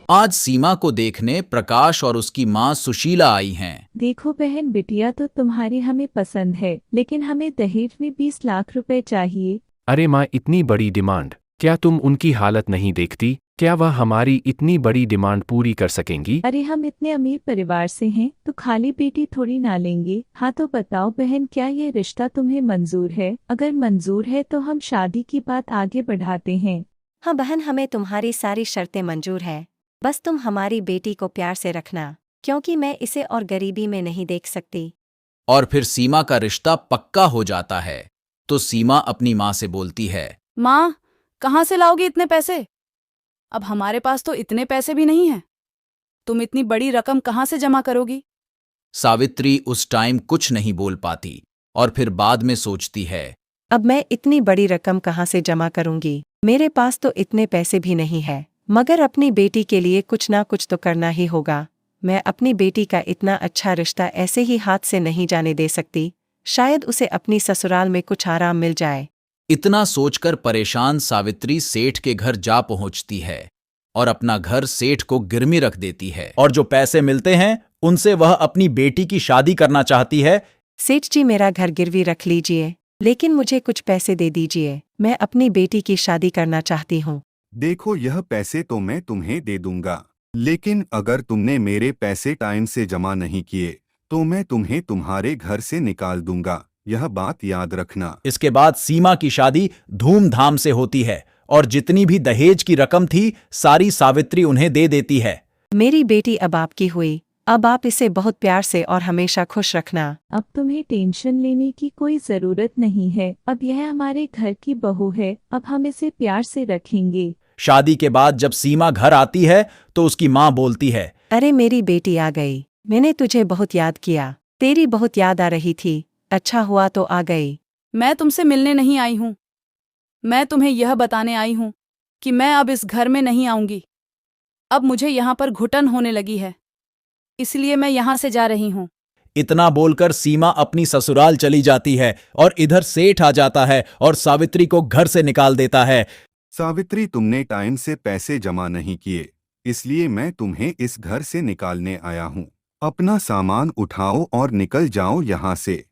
आज सीमा को देखने प्रकाश और उसकी माँ सुशीला आई हैं। देखो बहन, बिटिया तो तुम्हारी हमें पसंद है, लेकिन हमें दहेज में 20 लाख रुपए चाहिए। अरे माँ, इतनी बड़ी डिमांड! क्या तुम उनकी हालत नहीं देखती? क्या वह हमारी इतनी बड़ी डिमांड पूरी कर सकेंगी? अरे हम इतने अमीर परिवार से हैं तो खाली बेटी थोड़ी ना लेंगे। हाँ तो बताओ बहन, क्या ये रिश्ता तुम्हें मंजूर है? अगर मंजूर है तो हम शादी की बात आगे बढ़ाते हैं। हाँ बहन, हमें तुम्हारी सारी शर्तें मंजूर है। बस तुम हमारी बेटी को प्यार से रखना, क्योंकि मैं इसे और गरीबी में नहीं देख सकती। और फिर सीमा का रिश्ता पक्का हो जाता है। तो सीमा अपनी माँ से बोलती है, माँ, कहाँ से लाओगे इतने पैसे? अब हमारे पास तो इतने पैसे भी नहीं हैं। तुम इतनी बड़ी रकम कहाँ से जमा करोगी? सावित्री उस टाइम कुछ नहीं बोल पाती और फिर बाद में सोचती है, अब मैं इतनी बड़ी रकम कहाँ से जमा करूंगी? मेरे पास तो इतने पैसे भी नहीं है, मगर अपनी बेटी के लिए कुछ ना कुछ तो करना ही होगा। मैं अपनी बेटी का इतना अच्छा रिश्ता ऐसे ही हाथ से नहीं जाने दे सकती। शायद उसे अपनी ससुराल में कुछ आराम मिल जाए। इतना सोचकर परेशान सावित्री सेठ के घर जा पहुंचती है और अपना घर सेठ को गिरवी रख देती है, और जो पैसे मिलते हैं उनसे वह अपनी बेटी की शादी करना चाहती है। सेठ जी, मेरा घर गिरवी रख लीजिए, लेकिन मुझे कुछ पैसे दे दीजिए। मैं अपनी बेटी की शादी करना चाहती हूँ। देखो, यह पैसे तो मैं तुम्हें दे दूंगा, लेकिन अगर तुमने मेरे पैसे टाइम से जमा नहीं किए तो मैं तुम्हें तुम्हारे घर से निकाल दूंगा। यह बात याद रखना। इसके बाद सीमा की शादी धूमधाम से होती है और जितनी भी दहेज की रकम थी सारी सावित्री उन्हें दे देती है। मेरी बेटी अब आपकी हुई। अब आप इसे बहुत प्यार से और हमेशा खुश रखना। अब तुम्हें टेंशन लेने की कोई जरूरत नहीं है। अब यह हमारे घर की बहू है। अब हम इसे प्यार से रखेंगे। शादी के बाद जब सीमा घर आती है तो उसकी माँ बोलती है, अरे मेरी बेटी आ गई। मैंने तुझे बहुत याद किया। तेरी बहुत याद आ रही थी। अच्छा हुआ तो आ गई। मैं तुमसे मिलने नहीं आई हूँ। मैं तुम्हें यह बताने आई हूँ कि मैं अब इस घर में नहीं आऊंगी। अब मुझे यहाँ पर घुटन होने लगी है, इसलिए मैं यहाँ से जा रही हूँ। इतना बोलकर सीमा अपनी ससुराल चली जाती है और इधर सेठ आ जाता है और सावित्री को घर से निकाल देता है। सावित्री, तुमने टाइम से पैसे जमा नहीं किए, इसलिए मैं तुम्हें इस घर से निकालने आया हूँ। अपना सामान उठाओ और निकल जाओ यहाँ से।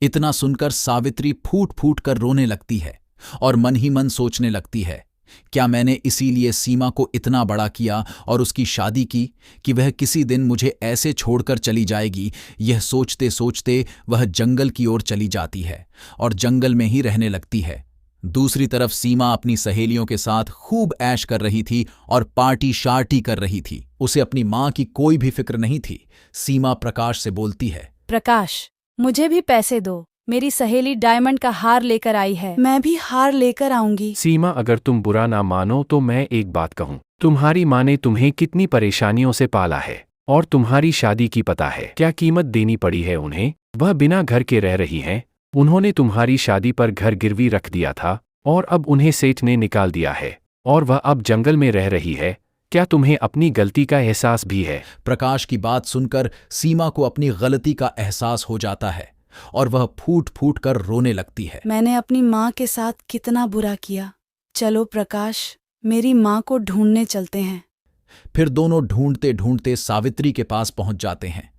इतना सुनकर सावित्री फूट फूट कर रोने लगती है और मन ही मन सोचने लगती है, क्या मैंने इसीलिए सीमा को इतना बड़ा किया और उसकी शादी की कि वह किसी दिन मुझे ऐसे छोड़कर चली जाएगी। यह सोचते सोचते वह जंगल की ओर चली जाती है और जंगल में ही रहने लगती है। दूसरी तरफ सीमा अपनी सहेलियों के साथ खूब ऐश कर रही थी और पार्टी शार्टी कर रही थी। उसे अपनी माँ की कोई भी फिक्र नहीं थी। सीमा प्रकाश से बोलती है, प्रकाश, मुझे भी पैसे दो। मेरी सहेली डायमंड का हार लेकर आई है, मैं भी हार लेकर आऊंगी। सीमा, अगर तुम बुरा ना मानो तो मैं एक बात कहूँ। तुम्हारी माँ ने तुम्हें कितनी परेशानियों से पाला है और तुम्हारी शादी की पता है क्या कीमत देनी पड़ी है उन्हें। वह बिना घर के रह रही हैं। उन्होंने तुम्हारी शादी पर घर गिरवी रख दिया था और अब उन्हें सेठ ने निकाल दिया है और वह अब जंगल में रह रही है। क्या तुम्हें अपनी गलती का एहसास भी है? प्रकाश की बात सुनकर सीमा को अपनी गलती का एहसास हो जाता है और वह फूट फूट कर रोने लगती है। मैंने अपनी माँ के साथ कितना बुरा किया। चलो प्रकाश, मेरी माँ को ढूंढने चलते हैं। फिर दोनों ढूंढते ढूंढते सावित्री के पास पहुंच जाते हैं।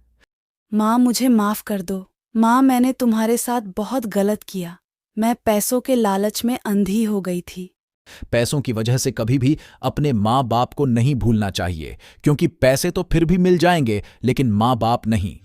माँ, मुझे माफ कर दो। माँ, मैंने तुम्हारे साथ बहुत गलत किया। मैं पैसों के लालच में अंधी हो गई थी। पैसों की वजह से कभी भी अपने माँ बाप को नहीं भूलना चाहिए, क्योंकि पैसे तो फिर भी मिल जाएंगे लेकिन माँ बाप नहीं।